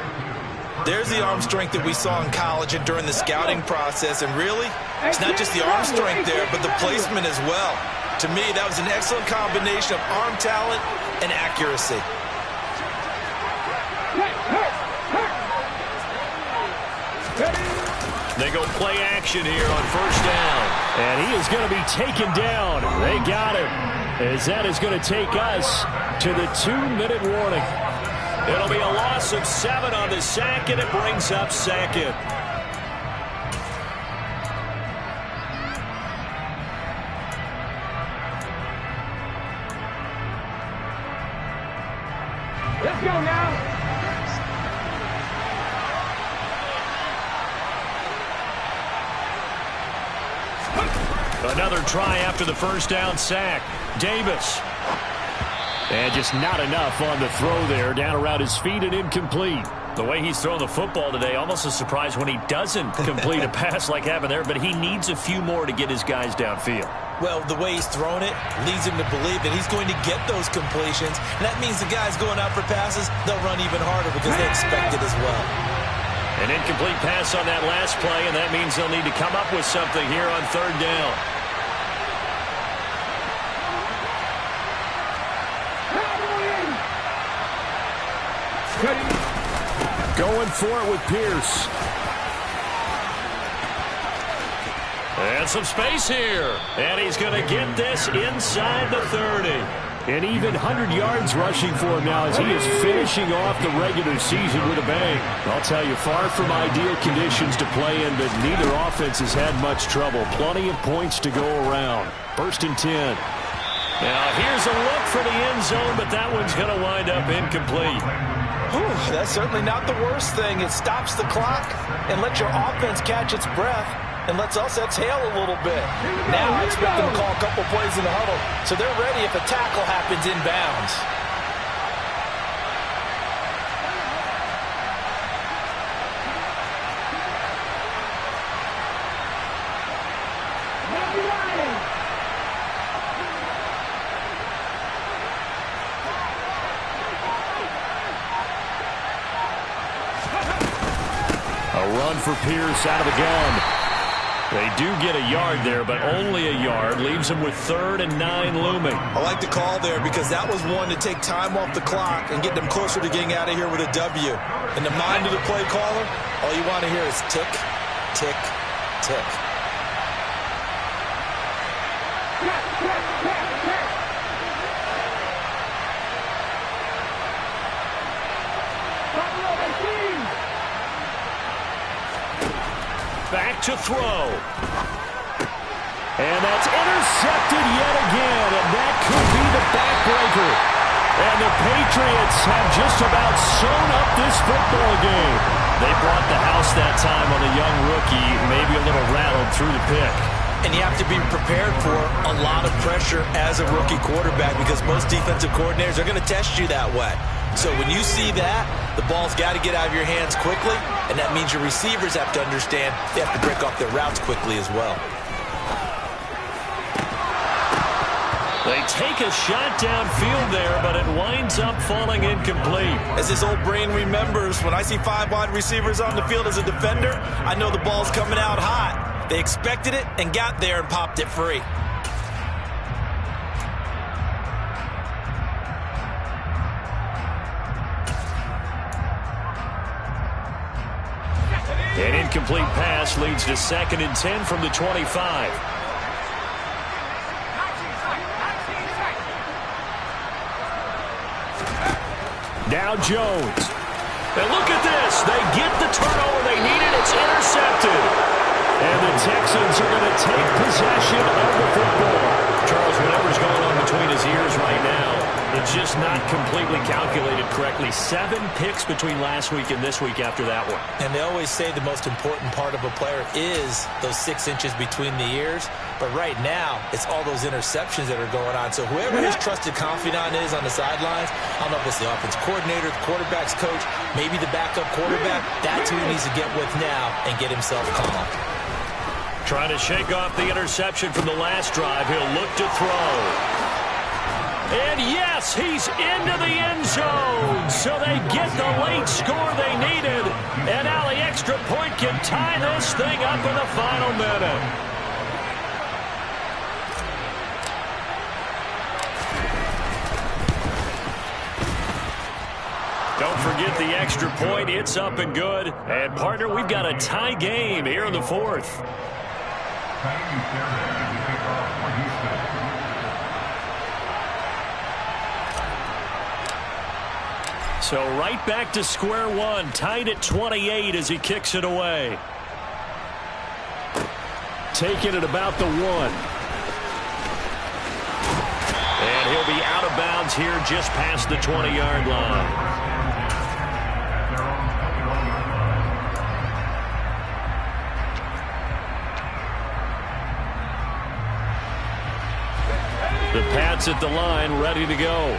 There's the arm strength that we saw in college and during the scouting process. And really, it's not just the arm strength there, but the placement as well. To me, that was an excellent combination of arm talent and accuracy. They go play action here on 1st down. And he is going to be taken down. They got him. As that is going to take us to the 2-minute warning. It'll be a loss of 7 on the sack, and it brings up 2nd. Let's go now. Another try after the 1st down sack. Davis. And just not enough on the throw there. Down around his feet and incomplete. The way he's thrown the football today, almost a surprise when he doesn't complete a pass like happened there, but he needs a few more to get his guys downfield. Well, the way he's thrown it leads him to believe that he's going to get those completions. And that means the guys going out for passes, they'll run even harder because they expect it as well. An incomplete pass on that last play, and that means they'll need to come up with something here on third down. Going for it with Pierce. And some space here. And he's going to get this inside the 30. And even 100 yards rushing for him now as he is finishing off the regular season with a bang. I'll tell you, far from ideal conditions to play in, but neither offense has had much trouble. Plenty of points to go around. 1st and 10. Now here's a look for the end zone, but that one's going to wind up incomplete. Whew, that's certainly not the worst thing. It stops the clock and lets your offense catch its breath and lets us exhale a little bit. Now I expect them to call a couple plays in the huddle so they're ready if a tackle happens inbounds. A run for Pierce out of the gun. They do get a yard there, but only a yard. Leaves them with 3rd and 9 looming. I like the call there because that was one to take time off the clock and get them closer to getting out of here with a W. In the mind of the play caller, all you want to hear is tick, tick, tick. Back to throw. And that's intercepted yet again, and that could be the backbreaker. And the Patriots have just about sewn up this football game. They brought the house that time on a young rookie, maybe a little rattled through the pick. And you have to be prepared for a lot of pressure as a rookie quarterback because most defensive coordinators are going to test you that way. So when you see that, the ball's got to get out of your hands quickly, and that means your receivers have to understand they have to break off their routes quickly as well. They take a shot downfield there, but it winds up falling incomplete. As this old brain remembers, when I see 5 wide receivers on the field as a defender, I know the ball's coming out hot. They expected it and got there and popped it free. An incomplete pass leads to 2nd and 10 from the 25. Now Jones. And look at this. They get the turnover they needed. It's intercepted. And the Texans are going to take possession of the football. Charles, whatever's going on between his ears right now, it's just not completely calculated correctly. 7 picks between last week and this week after that one. And they always say the most important part of a player is those 6 inches between the ears. But right now, it's all those interceptions that are going on. So whoever his trusted confidant is on the sidelines, I don't know if it's the offense coordinator, the quarterback's coach, maybe the backup quarterback, that's who he needs to get with now and get himself calm. Trying to shake off the interception from the last drive. He'll look to throw. And yes, he's into the end zone. So they get the late score they needed. And now the extra point can tie this thing up in the final minute. Don't forget the extra point. It's up and good. And, partner, we've got a tie game here in the 4th. So right back to square one, tied at 28 as he kicks it away. Taking it about the 1. And he'll be out of bounds here just past the 20-yard line. The Pats at the line, ready to go.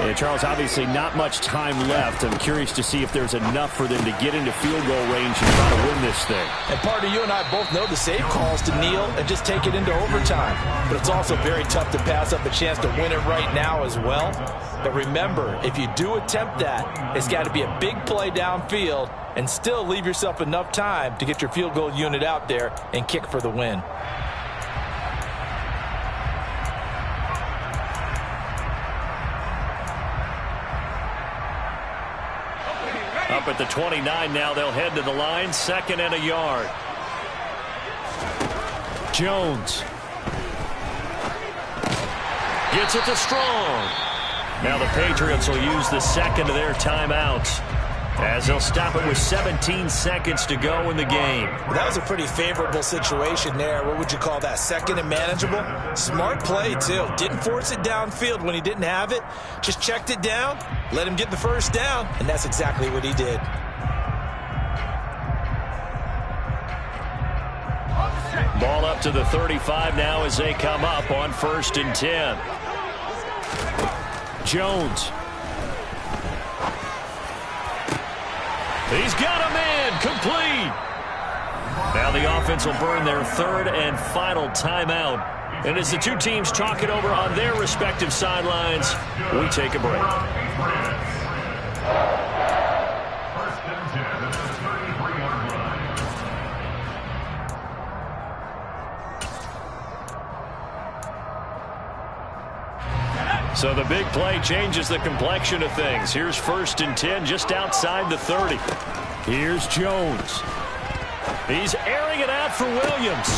And Charles, obviously not much time left. I'm curious to see if there's enough for them to get into field goal range and try to win this thing. And partner, you and I both know the save calls to kneel and just take it into overtime. But it's also very tough to pass up a chance to win it right now as well. But remember, if you do attempt that, it's got to be a big play downfield and still leave yourself enough time to get your field goal unit out there and kick for the win. Up at the 29 now, they'll head to the line, 2nd and a yard. Jones. Gets it to Strong. Now the Patriots will use the second of their timeouts as they'll stop it with 17 seconds to go in the game. Well, that was a pretty favorable situation there. What would you call that? 2nd and manageable? Smart play, too. Didn't force it downfield when he didn't have it. Just checked it down, let him get the first down, and that's exactly what he did. Ball up to the 35 now as they come up on 1st and 10. Jones. He's got him in. Complete. Now the offense will burn their 3rd and final timeout. And as the two teams talk it over on their respective sidelines, we take a break. 1st and 10 at the 33-yard line. So the big play changes the complexion of things. Here's 1st and 10 just outside the 30. Here's Jones. He's airing it out for Williams.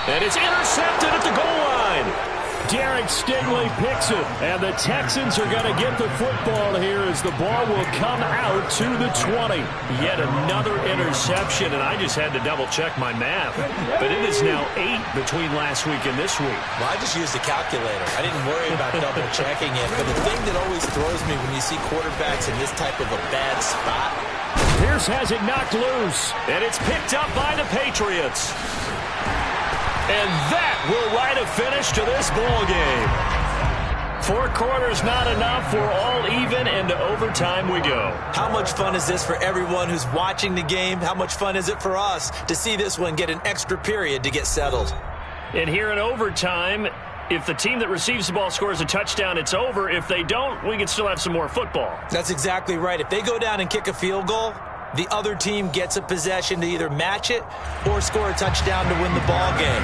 And it's intercepted at the goal line. Derek Stingley picks it. And the Texans are going to get the football here as the ball will come out to the 20. Yet another interception, and I just had to double-check my math. But it is now 8 between last week and this week. Well, I just used a calculator. I didn't worry about double-checking it. But the thing that always throws me when you see quarterbacks in this type of a bad spot. Pierce has it knocked loose. And it's picked up by the Patriots. And that will write a finish to this ball game. 4 quarters not enough. We're all even, and to overtime we go. How much fun is this for everyone who's watching the game? How much fun is it for us to see this one get an extra period to get settled? And here in overtime, if the team that receives the ball scores a touchdown, it's over. If they don't, we can still have some more football. That's exactly right. If they go down and kick a field goal, the other team gets a possession to either match it or score a touchdown to win the ball game.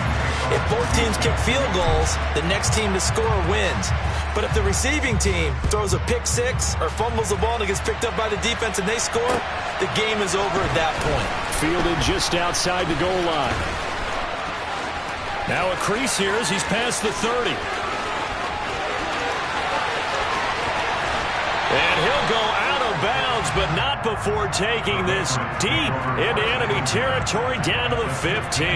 If both teams kick field goals, the next team to score wins. But if the receiving team throws a pick six or fumbles the ball and it gets picked up by the defense and they score, the game is over at that point. Fielded just outside the goal line. Now a crease here as he's past the 30. And he'll go out of bounds, but not before taking this deep into enemy territory down to the 15.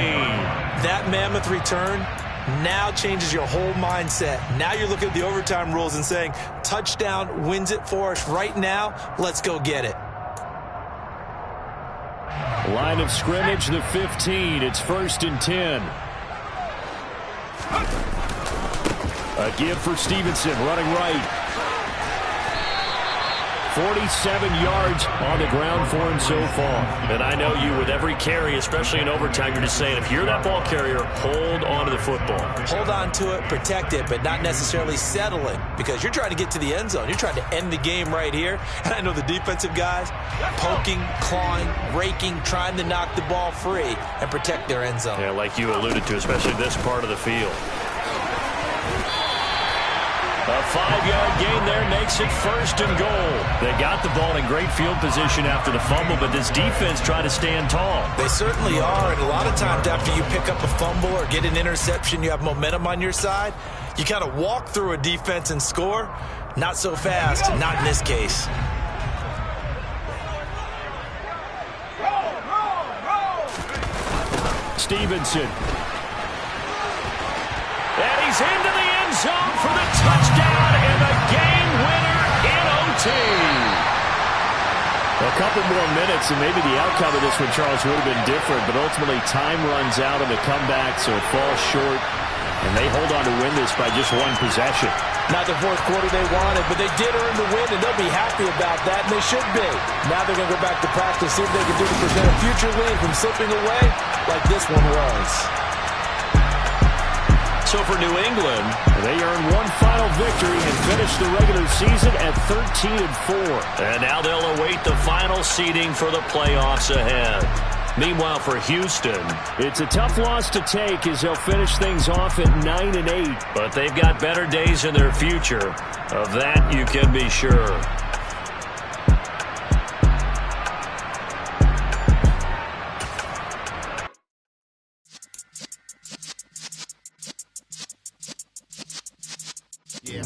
That mammoth return now changes your whole mindset. Now you're looking at the overtime rules and saying, touchdown wins it for us right now. Let's go get it. Line of scrimmage, the 15. It's 1st and 10. A give for Stevenson, running right. 47 yards on the ground for him so far. And I know you, with every carry, especially in overtime, you're just saying, if you're that ball carrier, hold on to the football. Hold on to it, protect it, but not necessarily settling, because you're trying to get to the end zone. You're trying to end the game right here. And I know the defensive guys poking, clawing, raking, trying to knock the ball free and protect their end zone. Yeah, like you alluded to, especially this part of the field. A 5-yard gain there makes it 1st and goal. They got the ball in great field position after the fumble, but this defense tried to stand tall. They certainly are, and a lot of times after you pick up a fumble or get an interception, you have momentum on your side. You kind of walk through a defense and score. Not so fast, not in this case. Stevenson. And he's into the end zone for the touchdown and the game winner in OT. A couple more minutes and maybe the outcome of this one, Charles, would have been different, but ultimately time runs out on the comeback, so it falls short, and they hold on to win this by just 1 possession. Not the 4th quarter they wanted, but they did earn the win, and they'll be happy about that, and they should be. Now they're going to go back to practice, see what they can do to prevent a future lead from slipping away like this one was. So So for New England, they earn one final victory and finish the regular season at 13-4. And now they'll await the final seeding for the playoffs ahead. Meanwhile, for Houston, it's a tough loss to take as they'll finish things off at 9-8. But they've got better days in their future. Of that, you can be sure. Yeah.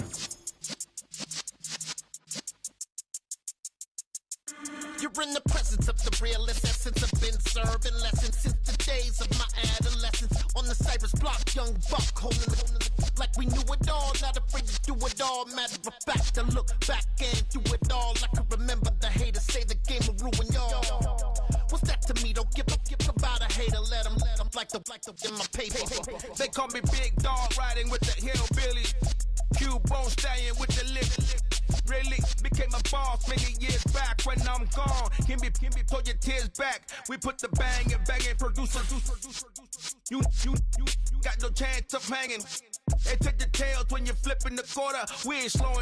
You're in the presence of the realest essence. I've been serving lessons since the days of my adolescence. On the Cypress block, young buck holding it like we knew it all. Not afraid to do it all. Matter of fact, I look back and do it all. I can remember the haters say the game will ruin y'all. What's that to me? Don't give about a hater. Let them like the in my paper. They call me Big Dog, riding with the hillbillies. Q-Bone stallion with the lip. Really became a boss many years back. When I'm gone, can be pull your tears back. We put the bang and producer. You got no chance of hanging. They take the tails when you're flipping the quarter. We ain't slowing